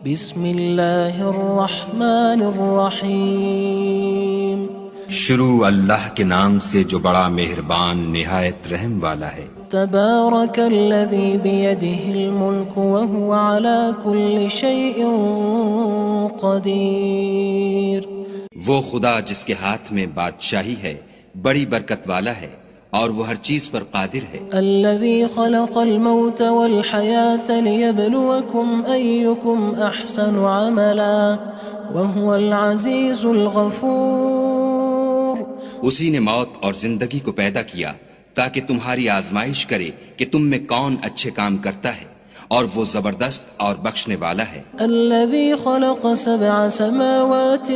بسم اللہ الرحمن الرحیم شروع اللہ کے نام سے جو بڑا مہربان نہایت رحم والا ہے۔ تبارک الذی بیدہ الملک وہو علی کل شیء قدیر۔ وہ خدا جس کے ہاتھ میں بادشاہی ہے بڑی برکت والا ہے اور وہ ہر چیز پر قادر ہے۔ الذی خلق الموت والحیاة لیبلوکم ایکم احسن عملا وہو العزیز الغفور۔ اسی نے موت اور زندگی کو پیدا کیا تاکہ تمہاری آزمائش کرے کہ تم میں کون اچھے کام کرتا ہے، اور وہ زبردست اور بخشنے والا ہے۔ الذی خلق سبع سماوات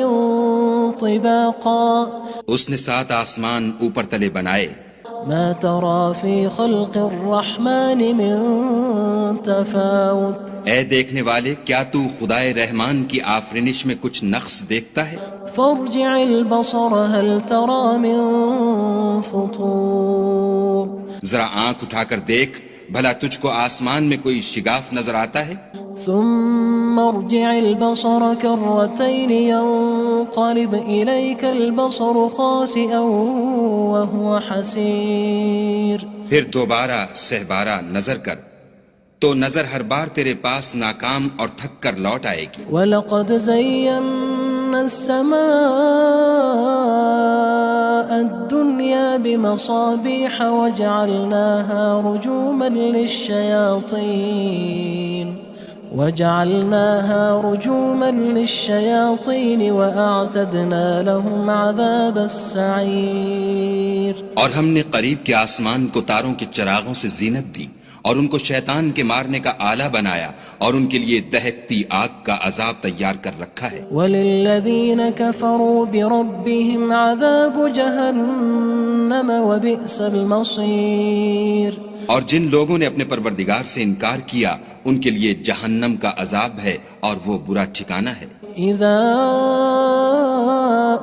طباقا۔ اس نے 7 آسمان اوپر تلے بنائے۔ ما ترى في خلق الرحمن من تفاوت۔ اے دیکھنے والے، کیا تو خدائے رحمان کی آفرینش میں کچھ نقص دیکھتا ہے؟ فارجع البصر هل ترى من فطور۔ ذرا آنکھ اٹھا کر دیکھ، بھلا تجھ کو آسمان میں کوئی شگاف نظر آتا ہے؟ ثم ارجع البصر كرتين ينقلب إليك البصر خاسئا وهو حسير۔ پھر دوبارہ سہبارہ نظر کر تو نظر ہر بار تیرے پاس ناکام اور تھک کر لوٹ آئے گی۔ وَلَقَدْ زَيَّنَّا السَّمَاءَ الدُّنْيَا بِمَصَابِيحَ وَجَعَلْنَاهَا رُجُومًا لِلشَّيَاطِينِ وَأَعْتَدْنَا لَهُمْ عَذَابَ السَّعِيرِ۔ اور ہم نے قریب کے آسمان کو تاروں کے چراغوں سے زینت دی اور ان کو شیطان کے مارنے کا آلہ بنایا، اور ان کے لیے دہکتی آگ کا عذاب تیار کر رکھا ہے۔ وَلِلَّذِينَ كَفَرُوا بِرَبِّهِمْ عَذَابُ جَهَنَّمَ وَبِئْسَ الْمَصِيرُ۔ اور جن لوگوں نے اپنے پروردگار سے انکار کیا ان کے لیے جہنم کا عذاب ہے اور وہ برا ٹھکانہ ہے۔ اذا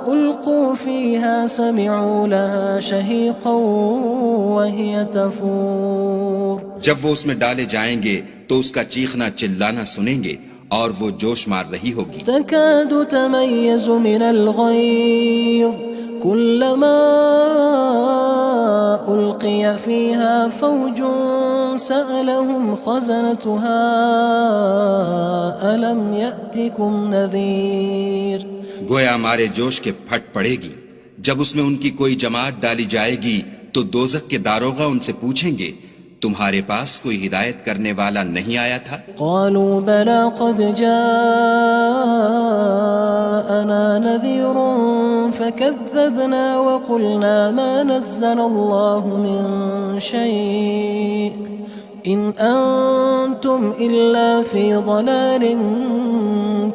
القوا فيها سمعوا لها شهيقا وهي تفور۔ جب وہ اس میں ڈالے جائیں گے تو اس کا چیخنا چلانا سنیں گے اور وہ جوش مار رہی ہوگی۔ تكاد تميز من الغيظ كلما ألقي فيها فوج سألهم خزنتها ألم يأتكم نذير۔ گویا مارے جوش کے پھٹ پڑے گی۔ جب اس میں ان کی کوئی جماعت ڈالی جائے گی تو دوزخ کے داروغہ ان سے پوچھیں گے تمہارے پاس کوئی ہدایت کرنے والا نہیں آیا تھا؟ قالوا بلى قد جاءنا نذير فكذبنا وقلنا ما نزل الله من شيء إن أنتم إلا في ضلال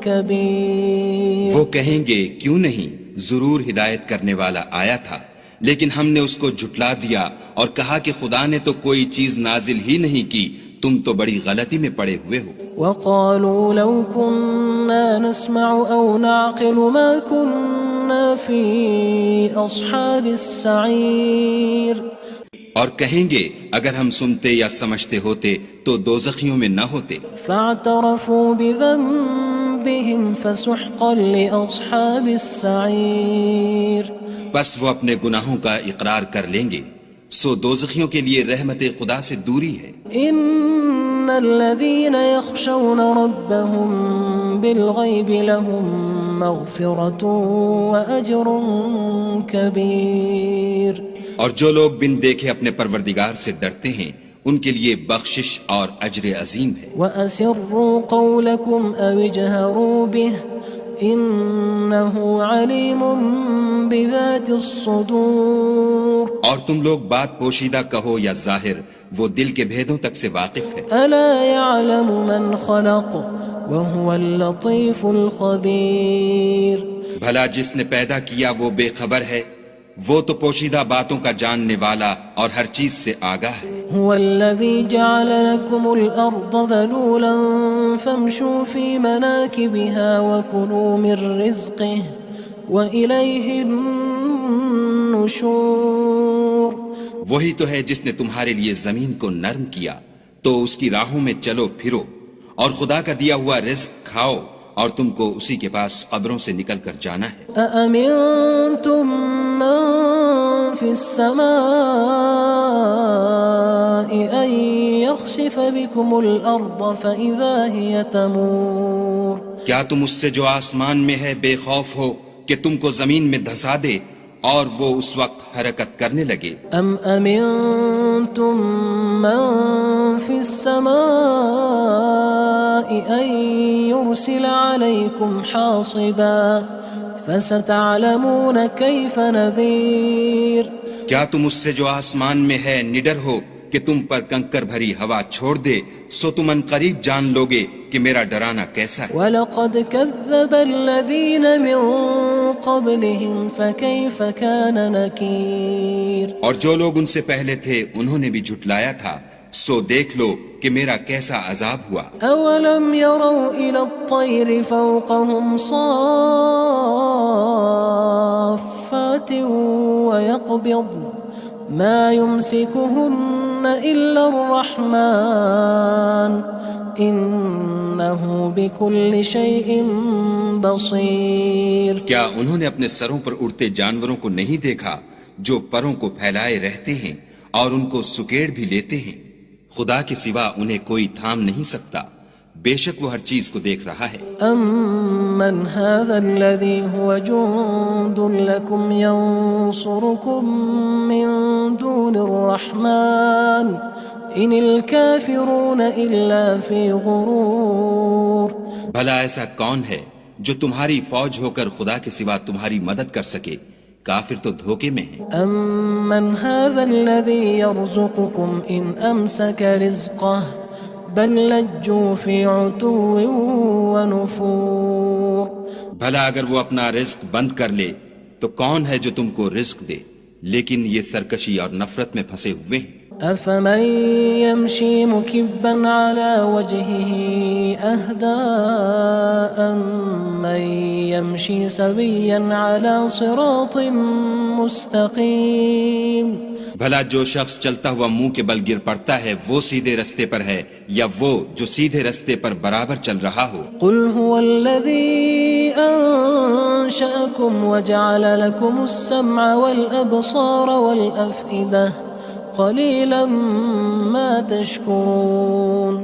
كبير۔ وہ کہیں گے کیوں نہیں، ضرور ہدایت کرنے والا آیا تھا، لیکن ہم نے اس کو جھٹلا دیا اور کہا کہ خدا نے تو کوئی چیز نازل ہی نہیں کی، تم تو بڑی غلطی میں پڑے ہوئے ہو۔ وقالوا لو كنا نسمع أو نعقل ما كنا في أصحاب السعير۔ اور کہیں گے اگر ہم سنتے یا سمجھتے ہوتے تو دوزخیوں میں نہ ہوتے۔ فاعترفوا بذنبهم فسحقا لأصحاب السعير۔ بس وہ اپنے گناہوں کا اقرار کر لیں گے، سو دوزخیوں کے لیے رحمت خدا سے دوری ہے۔ ان الذين يخشون ربهم بالغيب لهم مغفرة وأجر كبير۔ اور جو لوگ بن دیکھے اپنے پروردگار سے ڈرتے ہیں ان کے لیے بخشش اور اجر عظیم ہے۔ وَأَسِرُّوا قَوْلَكُمْ أَوِ اجْهَرُوا بِهِ إِنَّهُ عَلِيمٌ بِذَاتِ الصُّدُورِ۔ اور تم لوگ بات پوشیدہ کہو یا ظاہر، وہ دل کے بھیدوں تک سے واقف ہے۔ أَلَا يَعْلَمُ مَنْ خَلَقَ وَهُوَ اللَّطِيفُ الْخَبِيرُ۔ بھلا جس نے پیدا کیا وہ بے خبر ہے، وہ تو پوشیدہ باتوں کا جاننے والا اور ہر چیز سے آگاہ ہے۔ هو الذي جعل لكم الأرض ذلولا فامشوا في مناكبها وكلوا من رزقه وإليه النشور۔ وہی تو ہے جس نے تمہارے لیے زمین کو نرم کیا تو اس کی راہوں میں چلو پھرو اور خدا کا دیا ہوا رزق کھاؤ اور تم کو اسی کے پاس قبروں سے نکل کر جانا ہے۔ أأمنتم من في السماء أن يخسف بكم الأرض فإذا هي تمور کیا تم اس سے جو آسمان میں ہے بے خوف ہو کہ تم کو زمین میں دھسا دے اور وہ اس وقت حرکت کرنے لگے؟ أم أمنتم من في السماء أن يرسل عليكم حاصبا فستعلمون كيف نذير کیا تم اس سے جو آسمان میں ہے نڈر ہو کہ تم پر کنکر بھری ہوا چھوڑ دے، سو تم ان قریب جان لوگے کہ میرا ڈرانا کیسا ہے۔ وَلَقَدْ كَذَّبَ الَّذِينَ مِن قَبْلِهِمْ فَكَيْفَ كَانَ نَكِيرٌ اور جو لوگ ان سے پہلے تھے انہوں نے بھی جھٹلایا تھا، سو دیکھ لو کہ میرا کیسا عذاب ہوا۔ أَوَلَمْ يَرَوْا إِلَى الطَّيْرِ فَوْقَهُمْ صَافَّاتٍ وَيَقْبِضْنَ مَا يُمْسِكُهُنَّ إِلَّا الرَّحْمَنُ إِنَّهُ بِكُلِّ شَيْءٍ بَصِيرٌ کیا انہوں نے اپنے سروں پر اڑتے جانوروں کو نہیں دیکھا جو پروں کو پھیلائے رہتے ہیں اور ان کو سکیڑ بھی لیتے ہیں؟ خدا کے سوا انہیں کوئی تھام نہیں سکتا، بے شک وہ ہر چیز کو دیکھ رہا ہے۔ أَمَّنْ هَذَا الَّذِي هُوَ جُندٌ لَكُمْ يَنصُرُكُم مِّن دُونِ الرَّحْمَنِ إِنِ الْكَافِرُونَ إِلَّا فِي غُرُورٍ بھلا ایسا کون ہے جو تمہاری فوج ہو کر خدا کے سوا تمہاری مدد کر سکے؟ کافر تو دھوکے میں ہیں۔ أَمَّنْ هَذَا الَّذِي يَرْزُقُكُمْ إِنْ أَمْسَكَ رِزْقَهُ بَلْ لَجُّوا فِي عُتُوٍّ وَنُفُورٍ بھلا اگر وہ اپنا رزق بند کر لے تو کون ہے جو تم کو رزق دے؟ لیکن یہ سرکشی اور نفرت میں پھنسے ہوئے ہیں۔ أَفَمَن يَمْشِي مُكِبًّا عَلَى وَجْهِهِ أَهْدَىٰ أَمَّن يَمْشِي سَوِيًّا عَلَى صِرَاطٍ مُّسْتَقِيمٍ بھلا جو شخص چلتا ہوا منہ کے بل گر پڑتا ہے وہ سیدھے رستے پر ہے یا وہ جو سیدھے رستے پر برابر چل رہا ہو؟ قُلْ هُوَ الَّذِي أَنشَأَكُمْ وَجَعَلَ لَكُمُ السَّمْعَ وَالْأَبْصَارَ وَالْأَفْئِدَةَ قَلِيلًا مَا تَشْكُرُونَ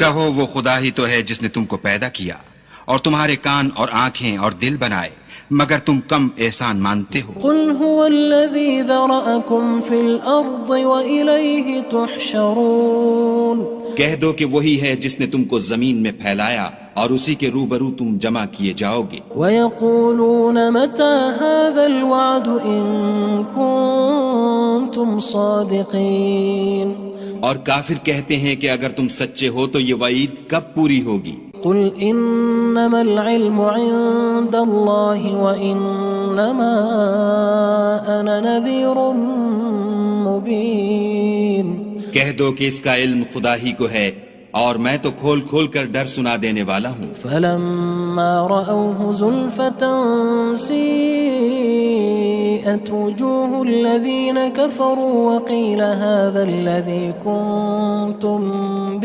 کہو وہ خدا ہی تو ہے جس نے تم کو پیدا کیا اور تمہارے کان اور آنکھیں اور دل بنائے، مگر تم کم احسان مانتے ہو۔ قُلْ هُوَ الَّذِي ذَرَأَكُمْ فِي الْأَرْضِ وَإِلَيْهِ تُحْشَرُونَ کہہ دو کہ وہی ہے جس نے تم کو زمین میں پھیلایا اور اسی کے روبرو تم جمع کیے جاؤ گے۔ وَيَقُولُونَ مَتَى هَذَا الْوَعْدُ إِن كُنتُمْ صَادِقِينَ اور کافر کہتے ہیں کہ اگر تم سچے ہو تو یہ وعید کب پوری ہوگی؟ قُلْ إِنَّمَا الْعِلْمُ عِندَ اللَّهِ وَإِنَّمَا أَنَا نَذِيرٌ مُّبِينٌ کہہ دو کہ اس کا علم خدا ہی کو ہے اور میں تو کھول کھول کر ڈر سنا دینے والا ہوں۔ فَلَمَّا رَأَوْهُ زُلْفَةً سِيئَتْ وُجُوهُ الَّذِينَ كَفَرُوا وَقِيلَ هَذَا الَّذِي كُنتُم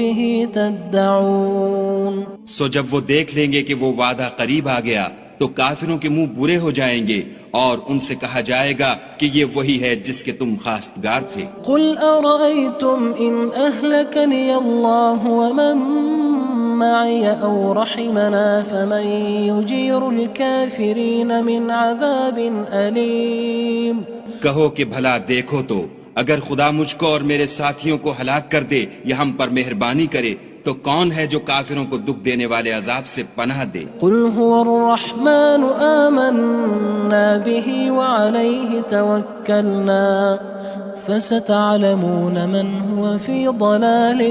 بِهِ تَدَّعُونَ سو جب وہ دیکھ لیں گے کہ وہ وعدہ قریب آ گیا تو کافروں کے منہ برے ہو جائیں گے اور ان سے کہا جائے گا کہ یہ وہی ہے جس کے تم خواستگار تھے۔ قُلْ أَرَأَيْتُمْ إِنْ أَهْلَكَنِيَ اللَّهُ وَمَن مَّعِيَ أَوْ رَحِمَنَا فَمَن يُجِيرُ الْكَافِرِينَ مِنْ عَذَابٍ أَلِيمٍ کہو کہ بھلا دیکھو تو اگر خدا مجھ کو اور میرے ساتھیوں کو ہلاک کر دے یا ہم پر مہربانی کرے تو کون ہے جو کافروں کو دکھ دینے والے عذاب سے پناہ دے؟ قُلْ هُوَ الرَّحْمَنُ آمَنَّا بِهِ وَعَلَيْهِ تَوَكَّلْنَا فَسَتَعْلَمُونَ مَنْ هُوَ فِي ضَلَالٍ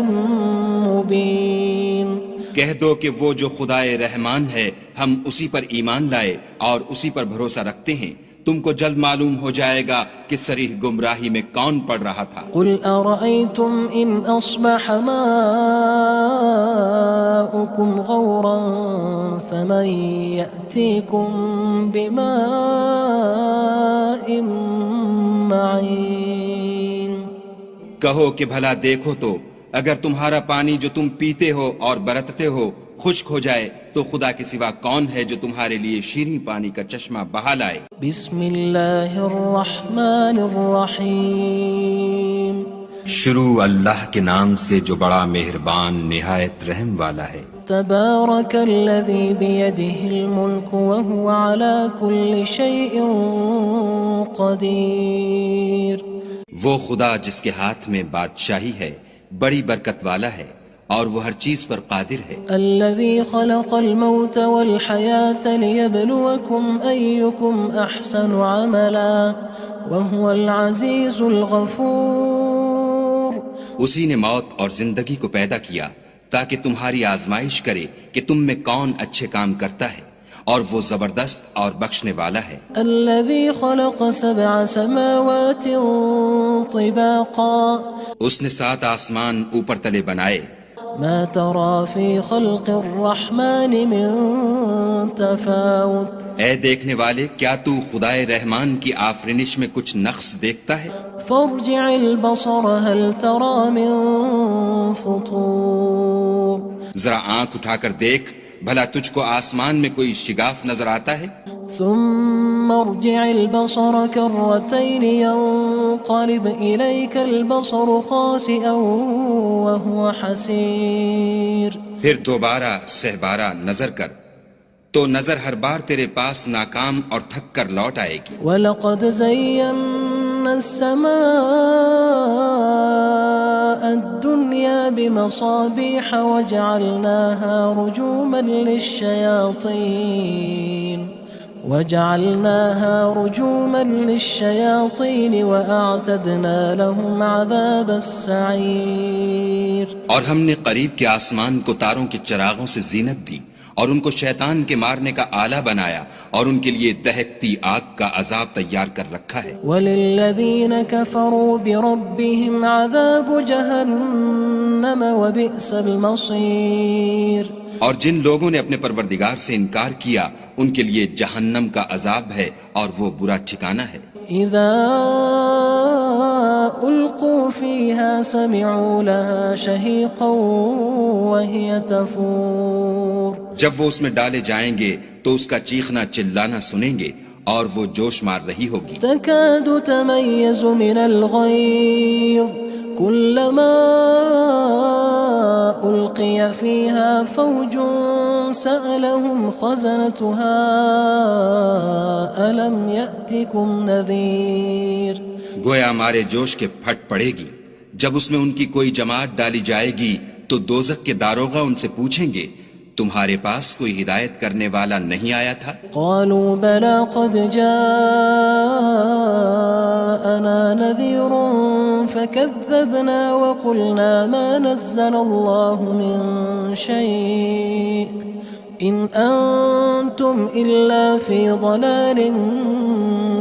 مُّبِينٍ کہہ دو کہ وہ جو خدائے رحمان ہے ہم اسی پر ایمان لائے اور اسی پر بھروسہ رکھتے ہیں، تم کو جلد معلوم ہو جائے گا کہ صریح گمراہی میں کون پڑ رہا تھا۔ قُلْ أَرَأَيْتُمْ إِنْ أَصْبَحَ مَاؤُكُمْ غَوْرًا فَمَن يَأْتِيكُم بِمَاءٍ مَّعِينٍ کہو کہ بھلا دیکھو تو اگر تمہارا پانی جو تم پیتے ہو اور برتتے ہو خشک ہو جائے تو خدا کے سوا کون ہے جو تمہارے لیے شیریں پانی کا چشمہ بہا لائے؟ بسم اللہ الرحمن الرحیم شروع اللہ کے نام سے جو بڑا مہربان نہایت رحم والا ہے۔ تبارک الذی بیدہ الملک وہو علی کل شیء قدیر۔ وہ خدا جس کے ہاتھ میں بادشاہی ہے بڑی برکت والا ہے اور وہ ہر چیز پر قادر ہے۔ الذي خلق الموت والحياة ليبلوكم أيكم أحسن عملا وهو العزيز الغفور۔ اسی نے موت اور زندگی کو پیدا کیا تاکہ تمہاری آزمائش کرے کہ تم میں کون اچھے کام کرتا ہے، اور وہ زبردست اور بخشنے والا ہے۔ الذي خلق 7 سماوات طباقا۔ اس نے 7 آسمان اوپر تلے بنائے۔ ما ترى في خلق الرحمن من تفاوت۔ اے دیکھنے والے، کیا تو خدائے رحمان کی آفرینش میں کچھ نقص دیکھتا ہے؟ فارجع البصر هل ترى من فطور۔ ذرا آنکھ اٹھا کر دیکھ، بھلا تجھ کو آسمان میں کوئی شگاف نظر آتا ہے؟ ثم ارجع البصر كرتين ينقلب إليك البصر خاسئا وهو حسير۔ پھر دوبارہ سہبارہ نظر کر تو نظر ہر بار تیرے پاس ناکام اور تھک کر لوٹ آئے گی۔ وَلَقَدْ زَيَّنَّا السَّمَاءَ الدُّنْيَا بِمَصَابِيحَ وَجَعَلْنَاهَا رُجُومًا لِلشَّيَاطِينِ وَأَعْتَدْنَا لَهُمْ عَذَابَ السَّعِيرِ۔ اور ہم نے قریب کے آسمان کو تاروں کے چراغوں سے زینت دی اور ان کو شیطان کے مارنے کا آلہ بنایا اور ان کے لیے دہکتی آگ کا عذاب تیار کر رکھا ہے۔ وَلِلَّذِينَ كَفَرُوا بِرَبِّهِمْ عَذَابُ جَهَنَّمَ وَبِئْسَ الْمَصِيرُ۔ اور جن لوگوں نے اپنے پروردگار سے انکار کیا ان کے لیے جہنم کا عذاب ہے اور وہ برا ٹھکانہ ہے۔ اذا القوا فيها سمعوا لها شهيقا وهي تفور۔ جب وہ اس میں ڈالے جائیں گے تو اس کا چیخنا چلانا سنیں گے اور وہ جوش مار رہی ہوگی۔ تكاد تميز من الغيظ كلما ألقي فيها فوج سألهم خزنتها ألم يأتكم نذير۔ گویا ہمارے جوش کے پھٹ پڑے گی جب اس میں ان کی کوئی جماعت ڈالی جائے گی تو دوزخ کے داروغہ ان سے پوچھیں گے تمہارے پاس کوئی ہدایت کرنے والا نہیں آیا تھا؟ قالوا بلى قد جاءنا نذير فكذبنا وقلنا ما نزل الله من شيء إن أنتم إلا في ضلال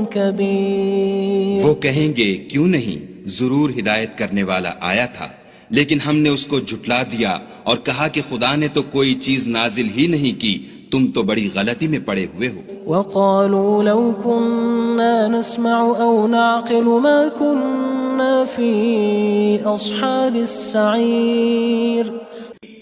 كبير۔ وہ کہیں گے کیوں نہیں، ضرور ہدایت کرنے والا آیا تھا، لیکن ہم نے اس کو جھٹلا دیا اور کہا کہ خدا نے تو کوئی چیز نازل ہی نہیں کی، تم تو بڑی غلطی میں پڑے ہوئے ہو۔ وقالوا لو كنا نسمع أو نعقل ما كنا في أصحاب السعير۔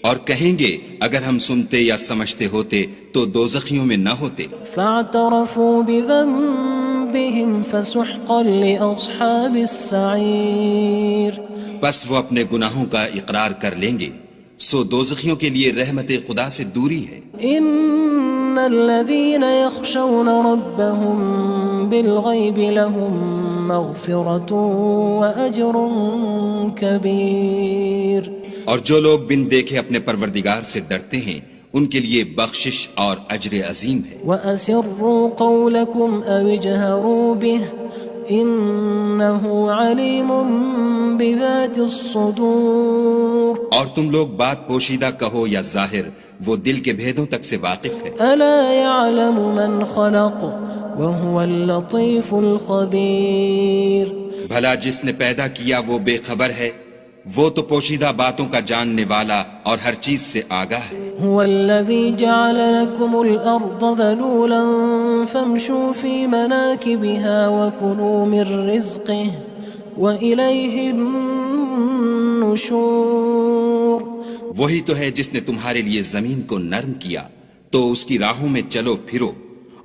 اور کہیں گے اگر ہم سنتے یا سمجھتے ہوتے تو دوزخیوں میں نہ ہوتے۔ فاعترفوا بذنبهم فسحقا لأصحاب السعير۔ بس وہ اپنے گناہوں کا اقرار کر لیں گے، سو دوزخیوں کے لیے رحمت خدا سے دوری ہے۔ ان الذين يخشون ربهم بالغيب لهم مغفرة وأجر كبير۔ اور جو لوگ بن دیکھے اپنے پروردگار سے ڈرتے ہیں ان کے لیے بخشش اور اجر عظیم ہے۔ وَأَسِرُّوا قَوْلَكُمْ أَوِ اجْهَرُوا بِهِ إِنَّهُ عَلِيمٌ بِذَاتِ الصُّدُورِ۔ اور تم لوگ بات پوشیدہ کہو یا ظاہر، وہ دل کے بھیدوں تک سے واقف ہے۔ أَلَا يَعْلَمُ مَنْ خَلَقَ وَهُوَ اللَّطِيفُ الْخَبِيرُ۔ بھلا جس نے پیدا کیا وہ بے خبر ہے، وہ تو پوشیدہ باتوں کا جاننے والا اور ہر چیز سے آگاہ ہے۔ هو الذي جعل لكم الأرض ذلولا فامشوا في مناكبها وكلوا من رزقه وإليه النشور۔ النشور وہی تو ہے جس نے تمہارے لیے زمین کو نرم کیا تو اس کی راہوں میں چلو پھرو،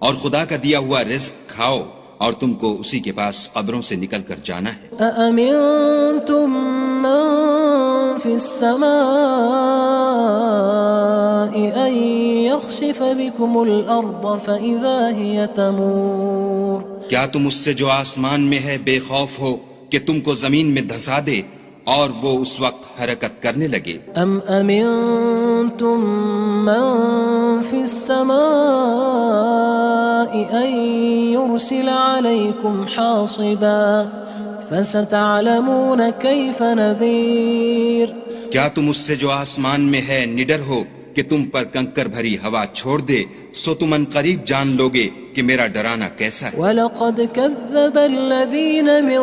اور خدا کا دیا ہوا رزق کھاؤ، اور تم کو اسی کے پاس قبروں سے نکل کر جانا ہے۔ أأمنتم من في السماء أن يخسف بكم الأرض فإذا هي تمور کیا تم اس سے جو آسمان میں ہے بے خوف ہو کہ تم کو زمین میں دھسا دے اور وہ اس وقت حرکت کرنے لگے؟ أم أمنتم من في السماء أن يرسل عليكم حاصبا فستعلمون كيف نذير کیا تم اس سے جو آسمان میں ہے نڈر ہو کہ تم پر کنکر بھری ہوا چھوڑ دے، سو تم ان قریب جان لوگے کہ میرا ڈرانا کیسا ہے۔ وَلَقَدْ كَذَّبَ الَّذِينَ مِن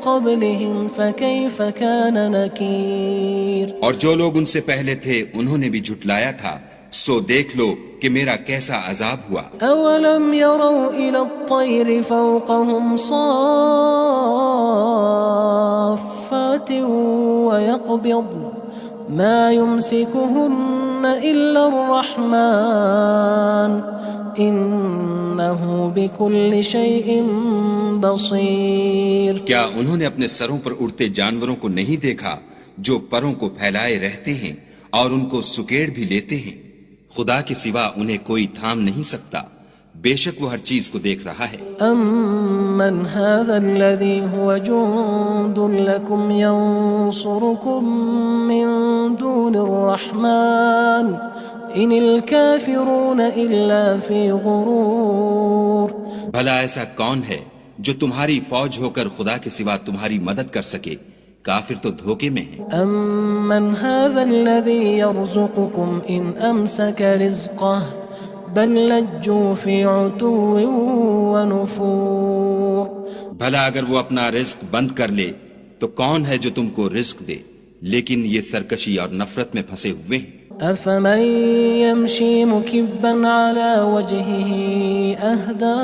قَبْلِهِمْ فَكَيْفَ كَانَ نَكِيرٌ اور جو لوگ ان سے پہلے تھے انہوں نے بھی جھٹلایا تھا، سو دیکھ لو کہ میرا کیسا عذاب ہوا۔ أَوَلَمْ يَرَوْا إِلَى الطَّيْرِ فَوْقَهُمْ صَافَّاتٍ وَيَقْبِضْنَ مَا يُمْسِكُهُنَّ إِلَّا الرَّحْمَنُ إِنَّهُ بِكُلِّ شَيْءٍ بَصِيرٌ کیا انہوں نے اپنے سروں پر اڑتے جانوروں کو نہیں دیکھا جو پروں کو پھیلائے رہتے ہیں اور ان کو سکیڑ بھی لیتے ہیں؟ خدا کے سوا انہیں کوئی تھام نہیں سکتا، بے شک وہ ہر چیز کو دیکھ رہا ہے۔ أَمَّنْ هَذَا الَّذِي هُوَ جُندٌ لَكُمْ يَنصُرُكُم مِّن دُونِ الرَّحْمَنِ إِنِ الْكَافِرُونَ إِلَّا فِي غُرُورٍ بھلا ایسا کون ہے جو تمہاری فوج ہو کر خدا کے سوا تمہاری مدد کر سکے؟ کافر تو دھوکے میں ہیں۔ أَمَّنْ هَذَا الَّذِي يَرْزُقُكُمْ إِنْ أَمْسَكَ رِزْقَهُ بَلْ لَجُّوا فِي عُتُوٍّ وَنُفُورٍ بھلا اگر وہ اپنا رزق بند کر لے تو کون ہے جو تم کو رزق دے؟ لیکن یہ سرکشی اور نفرت میں پھنسے ہوئے ہیں۔ أَفَمَن يَمْشِي مُكِبًّا عَلَى وَجْهِهِ أَهْدَىٰ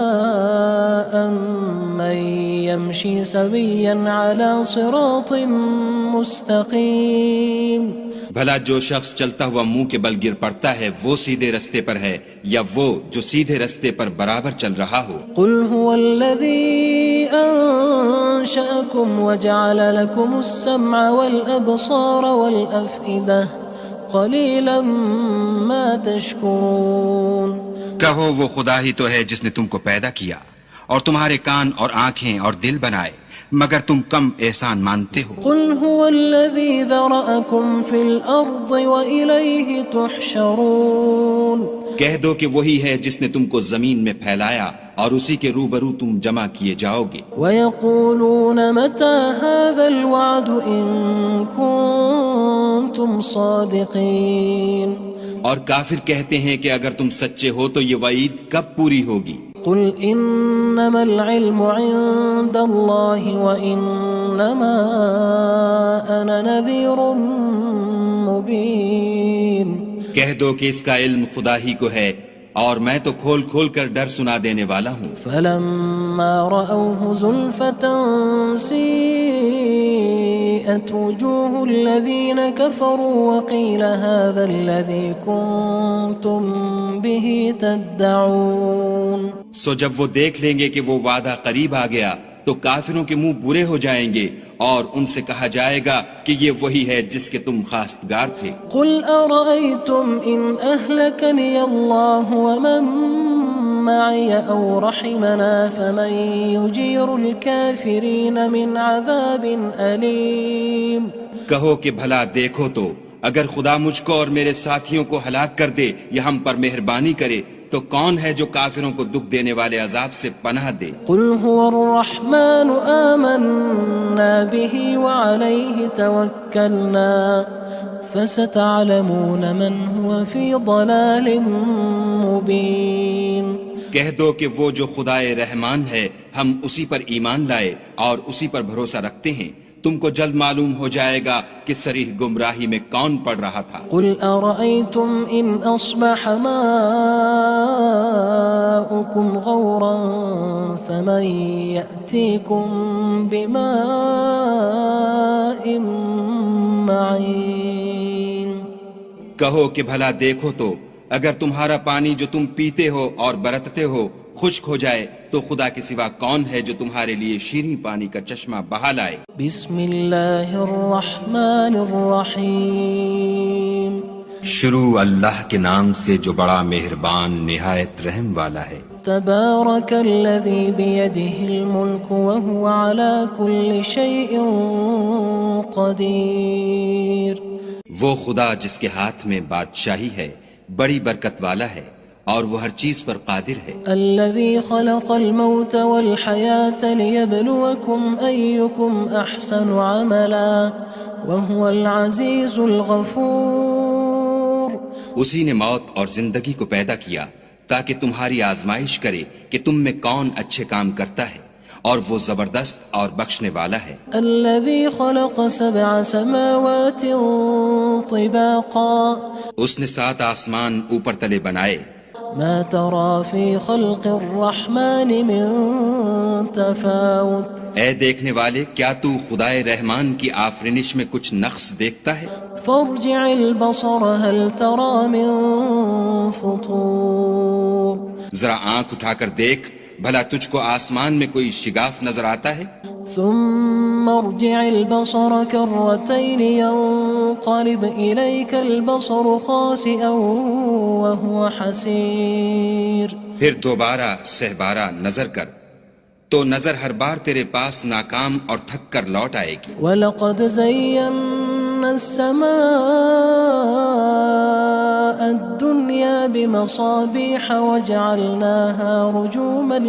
أَمَّن يَمْشِي سَوِيًّا عَلَى صِرَاطٍ مُّسْتَقِيمٍ بھلا جو شخص چلتا ہوا منہ کے بل گر پڑتا ہے وہ سیدھے رستے پر ہے یا وہ جو سیدھے رستے پر برابر چل رہا ہو؟ قُلْ هُوَ الَّذِي أَنشَأَكُمْ وَجَعَلَ لَكُمُ السَّمْعَ وَالْأَبْصَارَ وَالْأَفْئِدَةَ قَلِيلًا مَا تَشْكُرُونَ کہو وہ خدا ہی تو ہے جس نے تم کو پیدا کیا اور تمہارے کان اور آنکھیں اور دل بنائے، مگر تم کم احسان مانتے ہو۔ قُلْ هُوَ الَّذِي ذَرَأَكُمْ فِي الْأَرْضِ وَإِلَيْهِ تُحْشَرُونَ کہہ دو کہ وہی ہے جس نے تم کو زمین میں پھیلایا اور اسی کے روبرو تم جمع کیے جاؤ گے۔ وَيَقُولُونَ مَتَى هَذَا الْوَعْدُ إِن كُنتُمْ صَادِقِينَ اور کافر کہتے ہیں کہ اگر تم سچے ہو تو یہ وعید کب پوری ہوگی؟ قُلْ إِنَّمَا الْعِلْمُ عِندَ اللَّهِ وَإِنَّمَا أَنَا نَذِيرٌ مُّبِينٌ کہہ دو کہ اس کا علم خدا ہی کو ہے اور میں تو کھول کھول کر ڈر سنا دینے والا ہوں۔ فَلَمَّا رَأَوْهُ زُلْفَةً سِيئَتْ وُجُوهُ الَّذِينَ كَفَرُوا وَقِيلَ هَذَا الَّذِي كُنتُم بِهِ تَدَّعُونَ سو جب وہ دیکھ لیں گے کہ وہ وعدہ قریب آ گیا تو کافروں کے منہ برے ہو جائیں گے اور ان سے کہا جائے گا کہ یہ وہی ہے جس کے تم خواستگار تھے۔ قُلْ أَرَأَيْتُمْ إِنْ أَهْلَكَنِيَ اللَّهُ وَمَن مَّعِيَ أَوْ رَحِمَنَا فَمَن يُجِيرُ الْكَافِرِينَ مِنْ عَذَابٍ أَلِيمٍ کہو کہ بھلا دیکھو تو اگر خدا مجھ کو اور میرے ساتھیوں کو ہلاک کر دے یا ہم پر مہربانی کرے تو کون ہے جو کافروں کو دکھ دینے والے عذاب سے پناہ دے؟ قُلْ هُوَ الرَّحْمَنُ آمَنَّا بِهِ وَعَلَيْهِ تَوَكَّلْنَا فَسَتَعْلَمُونَ مَنْ هُوَ فِي ضَلَالٍ مُّبِينٍ کہہ دو کہ وہ جو خدائے رحمان ہے ہم اسی پر ایمان لائے اور اسی پر بھروسہ رکھتے ہیں، تم کو جلد معلوم ہو جائے گا کہ صریح گمراہی میں کون پڑ رہا تھا۔ قُلْ أَرَأَيْتُمْ إِنْ أَصْبَحَ مَاؤُكُمْ غَوْرًا فَمَن يَأْتِيكُم بِمَاءٍ کہو کہ بھلا دیکھو تو اگر تمہارا پانی جو تم پیتے ہو اور برتتے ہو خشک ہو جائے تو خدا کے سوا کون ہے جو تمہارے لیے شیریں پانی کا چشمہ بہا لائے؟ بسم اللہ الرحمن الرحیم شروع اللہ کے نام سے جو بڑا مہربان نہایت رحم والا ہے۔ تبارک الذی بیدہ الملک وہو علی کل شیء قدیر۔ وہ خدا جس کے ہاتھ میں بادشاہی ہے بڑی برکت والا ہے اور وہ ہر چیز پر قادر ہے۔ الذی خلق الموت والحیاة لیبلوکم ایکم احسن عملا وہو العزیز الغفور۔ اسی نے موت اور زندگی کو پیدا کیا تاکہ تمہاری آزمائش کرے کہ تم میں کون اچھے کام کرتا ہے، اور وہ زبردست اور بخشنے والا ہے۔ الذي خلق 7 سماوات طباقا اس نے 7 آسمان اوپر تلے بنائے، ما ترى في خلق الرحمن من تفاوت۔ اے دیکھنے والے کیا تو خدائے رحمان کی آفرینش میں کچھ نقص دیکھتا ہے؟ فارجع البصر هل ترى من فطور۔ ذرا آنکھ اٹھا کر دیکھ بھلا تجھ کو آسمان میں کوئی شگاف نظر آتا ہے؟ ثم ارجع البصر كرتين ينقلب إليك البصر خاسئا وهو حسير۔ پھر دوبارہ سہبارہ نظر کر تو نظر ہر بار تیرے پاس ناکام اور تھک کر لوٹ آئے گی۔ وَلَقَدْ زَيَّنَّا السَّمَاءَ الدُّنْيَا بِمَصَابِيحَ وَجَعَلْنَاهَا رُجُومًا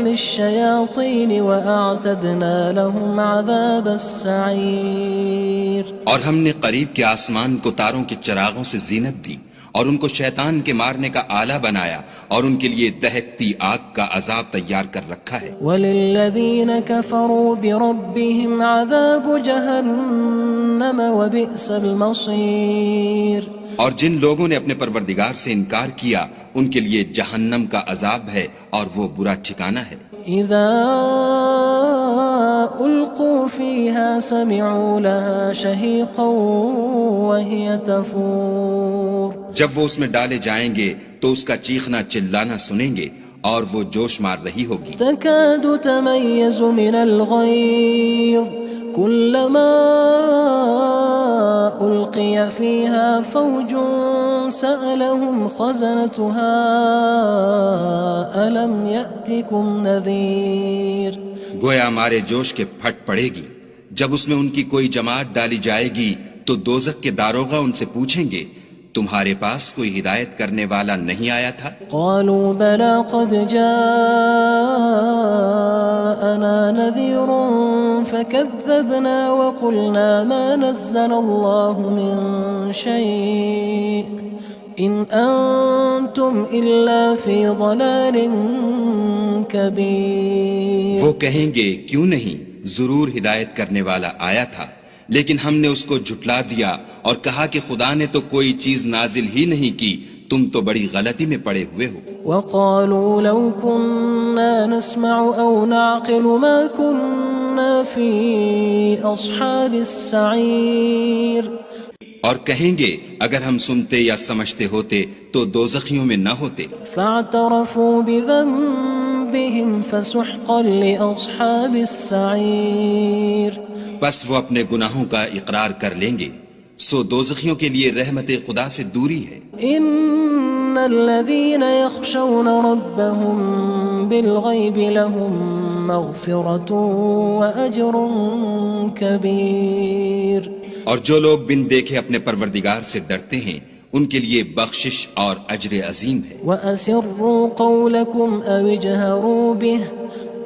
لِلشَّيَاطِينِ وَأَعْتَدْنَا لَهُمْ عَذَابَ السَّعِيرِ۔ اور ہم نے قریب کے آسمان کو تاروں کے چراغوں سے زینت دی اور ان کو شیطان کے مارنے کا آلہ بنایا اور ان کے لیے دہکتی آگ کا عذاب تیار کر رکھا ہے۔ وَلِلَّذِينَ كَفَرُوا بِرَبِّهِمْ عَذَابُ جَهَنَّمَ وَبِئْسَ الْمَصِيرُ۔ اور جن لوگوں نے اپنے پروردگار سے انکار کیا ان کے لیے جہنم کا عذاب ہے اور وہ برا ٹھکانہ ہے۔ اذا القوا فيها سمعوا لها شهيقا وهي تفور۔ جب وہ اس میں ڈالے جائیں گے تو اس کا چیخنا چلانا سنیں گے اور وہ جوش مار رہی ہوگی۔ تكاد تميز من الغيظ كلما ألقي فيها فوج سألهم خزنتها ألم يأتكم نذير۔ گویا ہمارے جوش کے پھٹ پڑے گی جب اس میں ان کی کوئی جماعت ڈالی جائے گی تو دوزخ کے داروغہ ان سے پوچھیں گے تمہارے پاس کوئی ہدایت کرنے والا نہیں آیا تھا؟ قالوا بلى قد جاءنا نذير فكذبنا وقلنا ما نزل الله من شيء إن أنتم إلا في ضلال كبير۔ وہ کہیں گے کیوں نہیں، ضرور ہدایت کرنے والا آیا تھا، لیکن ہم نے اس کو جھٹلا دیا اور کہا کہ خدا نے تو کوئی چیز نازل ہی نہیں کی، تم تو بڑی غلطی میں پڑے ہوئے ہو۔ وقالوا لو كنا نسمع أو نعقل ما كنا في أصحاب السعير۔ اور کہیں گے اگر ہم سنتے یا سمجھتے ہوتے تو دوزخیوں میں نہ ہوتے۔ فاعترفوا بذنبهم فسحقا لأصحاب السعير۔ بس وہ اپنے گناہوں کا اقرار کر لیں گے، سو دوزخیوں کے لیے رحمت خدا سے دوری ہے۔ ان الذين يخشون ربهم بالغيب لهم مغفرة وأجر كبير۔ اور جو لوگ بن دیکھے اپنے پروردگار سے ڈرتے ہیں ان کے لیے بخشش اور اجر عظیم ہے۔ وَأَسِرُّوا قَوْلَكُمْ أَوِ اجْهَرُوا بِهِ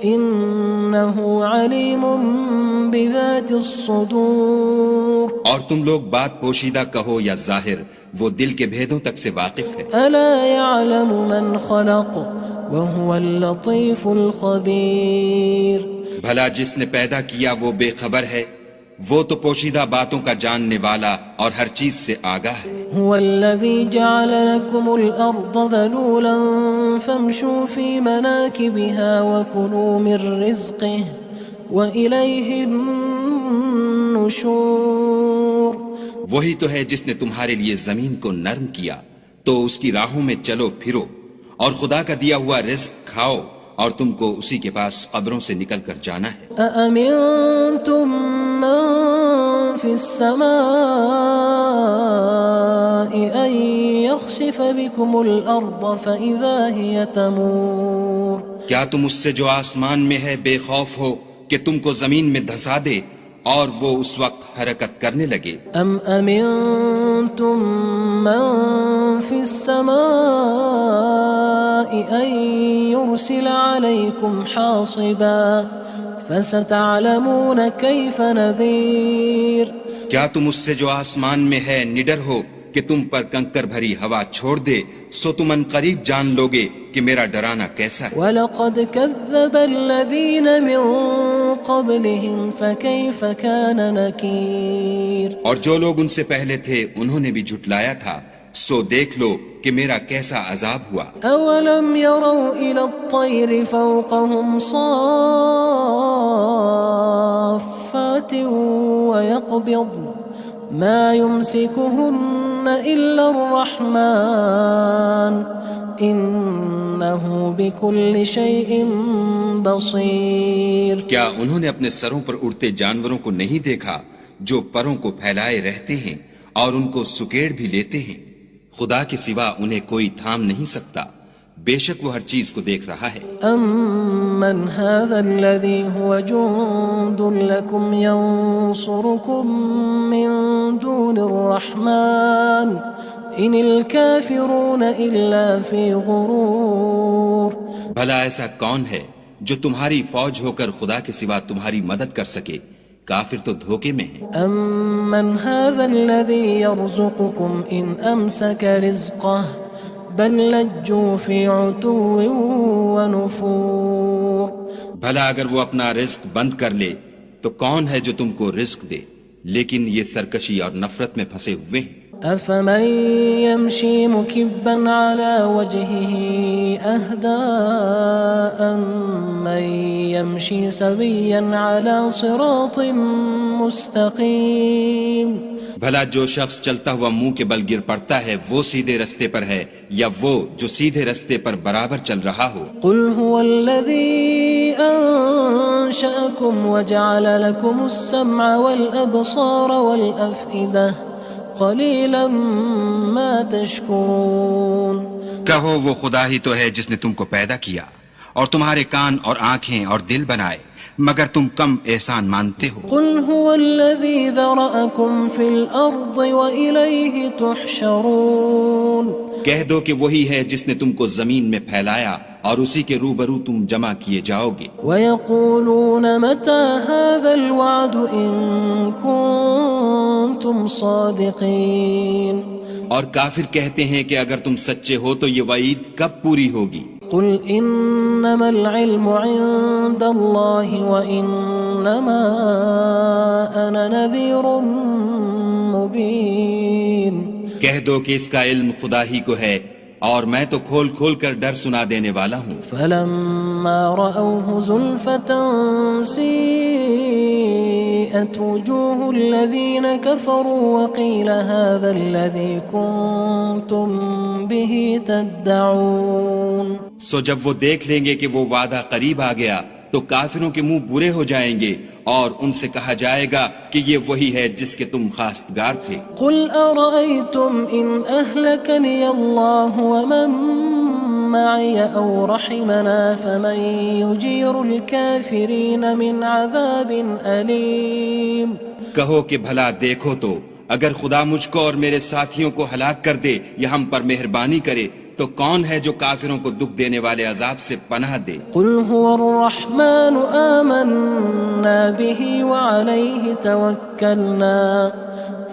إِنَّهُ عَلِيمٌ بِذَاتِ الصُّدُورِ۔ اور تم لوگ بات پوشیدہ کہو یا ظاہر، وہ دل کے بھیدوں تک سے واقف ہے۔ أَلَا يَعْلَمُ مَنْ خَلَقَ وَهُوَ اللَّطِيفُ الْخَبِيرُ۔ بھلا جس نے پیدا کیا وہ بے خبر ہے، وہ تو پوشیدہ باتوں کا جاننے والا اور ہر چیز سے آگاہ ہے۔ هو الذي جعل لكم الأرض ذلولا فامشوا في مناكبها وكلوا من رزقه وإليه النشور وہی تو ہے جس نے تمہارے لیے زمین کو نرم کیا تو اس کی راہوں میں چلو پھرو، اور خدا کا دیا ہوا رزق کھاؤ، اور تم کو اسی کے پاس قبروں سے نکل کر جانا ہے۔ أأمنتم من في السماء أن يخسف بكم الأرض فإذا هي تمور کیا تم اس سے جو آسمان میں ہے بے خوف ہو کہ تم کو زمین میں دھسا دے اور وہ اس وقت حرکت کرنے لگے؟ أم أمنتم من في السماء أن يرسل عليكم حاصبا فستعلمون كيف نذير کیا تم اس سے جو آسمان میں ہے نڈر ہو کہ تم پر کنکر بھری ہوا چھوڑ دے، سو تم ان قریب جان لوگے کہ میرا ڈرانا کیسا ہے۔ وَلَقَدْ كَذَّبَ الَّذِينَ مِن قَبْلِهِمْ فَكَيْفَ كَانَ نَكِيرٌ اور جو لوگ ان سے پہلے تھے انہوں نے بھی جھٹلایا تھا، سو دیکھ لو کہ میرا کیسا عذاب ہوا۔ أَوَلَمْ يَرَوْا إِلَى الطَّيْرِ فَوْقَهُمْ صَافَّاتٍ وَيَقْبِضْنَ مَا يُمْسِكُهُنَّ إِلَّا الرَّحْمَنُ إِنَّهُ بِكُلِّ شَيْءٍ بَصِيرٌ کیا انہوں نے اپنے سروں پر اڑتے جانوروں کو نہیں دیکھا جو پروں کو پھیلائے رہتے ہیں اور ان کو سکیڑ بھی لیتے ہیں؟ خدا کے سوا انہیں کوئی تھام نہیں سکتا، بے شک وہ ہر چیز کو دیکھ رہا ہے۔ أَمَّنْ هَذَا الَّذِي هُوَ جُندٌ لَكُمْ يَنصُرُكُم مِّن دُونِ الرَّحْمَنِ إِنِ الْكَافِرُونَ إِلَّا فِي غُرُورٍ بھلا ایسا کون ہے جو تمہاری فوج ہو کر خدا کے سوا تمہاری مدد کر سکے؟ کافر تو دھوکے میں ہیں۔ أَمَّنْ هَذَا الَّذِي يَرْزُقُكُمْ إِنْ أَمْسَكَ رِزْقَهُ بَلْ لَجُّوا فِي عُتُوٍّ وَنُفُورٍ بھلا اگر وہ اپنا رزق بند کر لے تو کون ہے جو تم کو رزق دے؟ لیکن یہ سرکشی اور نفرت میں پھنسے ہوئے ہیں۔ أَفَمَن يَمْشِي مُكِبًّا عَلَى وَجْهِهِ أَهْدَىٰ أَمَّن يَمْشِي سَوِيًّا عَلَى صِرَاطٍ مُّسْتَقِيمٍ بھلا جو شخص چلتا ہوا منہ کے بل گر پڑتا ہے وہ سیدھے رستے پر ہے یا وہ جو سیدھے رستے پر برابر چل رہا ہو؟ قُلْ هُوَ الَّذِي أَنشَأَكُمْ وَجَعَلَ لَكُمُ السَّمْعَ وَالْأَبْصَارَ وَالْأَفْئِدَةَ قَلِيلًا مَا تَشْكُرُونَ کہو وہ خدا ہی تو ہے جس نے تم کو پیدا کیا اور تمہارے کان اور آنکھیں اور دل بنائے، مگر تم کم احسان مانتے ہو۔ قُلْ هُوَ الَّذِي ذَرَأَكُمْ فِي الْأَرْضِ وَإِلَيْهِ تُحْشَرُونَ کہہ دو کہ وہی ہے جس نے تم کو زمین میں پھیلایا اور اسی کے روبرو تم جمع کیے جاؤ گے۔ وَيَقُولُونَ مَتَى هَذَا الْوَعْدُ إِن كُنتُمْ صَادِقِينَ اور کافر کہتے ہیں کہ اگر تم سچے ہو تو یہ وعید کب پوری ہوگی؟ قُلْ إِنَّمَا الْعِلْمُ عِندَ اللَّهِ وَإِنَّمَا أَنَا نَذِيرٌ مُّبِينٌ کہہ دو کہ اس کا علم خدا ہی کو ہے اور میں تو کھول کھول کر ڈر سنا دینے والا ہوں۔ فَلَمَّا رَأَوْهُ زُلْفَةً سِيئَتْ وُجُوهُ الَّذِينَ كَفَرُوا وَقِيلَ هَذَا الَّذِي كُنتُم بِهِ تَدَّعُونَ سو جب وہ دیکھ لیں گے کہ وہ وعدہ قریب آ گیا تو کافروں کے منہ برے ہو جائیں گے اور ان سے کہا جائے گا کہ یہ وہی ہے جس کے تم خواستگار تھے۔ قُلْ أَرَأَيْتُمْ إِنْ أَهْلَكَنِيَ اللَّهُ وَمَن مَّعِيَ أَوْ رَحِمَنَا فَمَن يُجِيرُ الْكَافِرِينَ مِنْ عَذَابٍ أَلِيمٍ کہو کہ بھلا دیکھو تو اگر خدا مجھ کو اور میرے ساتھیوں کو ہلاک کر دے یا ہم پر مہربانی کرے تو کون ہے جو کافروں کو دکھ دینے والے عذاب سے پناہ دے؟ قُلْ هُوَ الرَّحْمَنُ آمَنَّا بِهِ وَعَلَيْهِ تَوَكَّلْنَا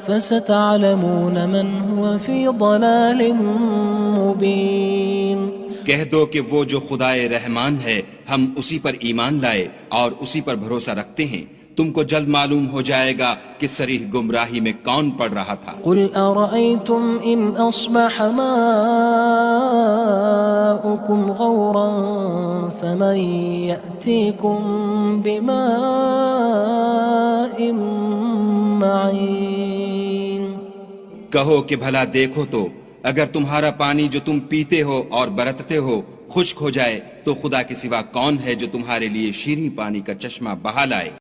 فَسَتَعْلَمُونَ مَنْ هُوَ فِي ضَلَالٍ مُّبِينٍ کہہ دو کہ وہ جو خدائے رحمان ہے ہم اسی پر ایمان لائے اور اسی پر بھروسہ رکھتے ہیں، تم کو جلد معلوم ہو جائے گا کہ صریح گمراہی میں کون پڑ رہا تھا۔ قُلْ أَرَأَيْتُمْ إِنْ أَصْبَحَ مَاؤُكُمْ غَوْرًا فَمَن يَأْتِيكُم بِمَاءٍ معين کہو کہ بھلا دیکھو تو اگر تمہارا پانی جو تم پیتے ہو اور برتتے ہو خشک ہو جائے تو خدا کے سوا کون ہے جو تمہارے لیے شیریں پانی کا چشمہ بہا لائے؟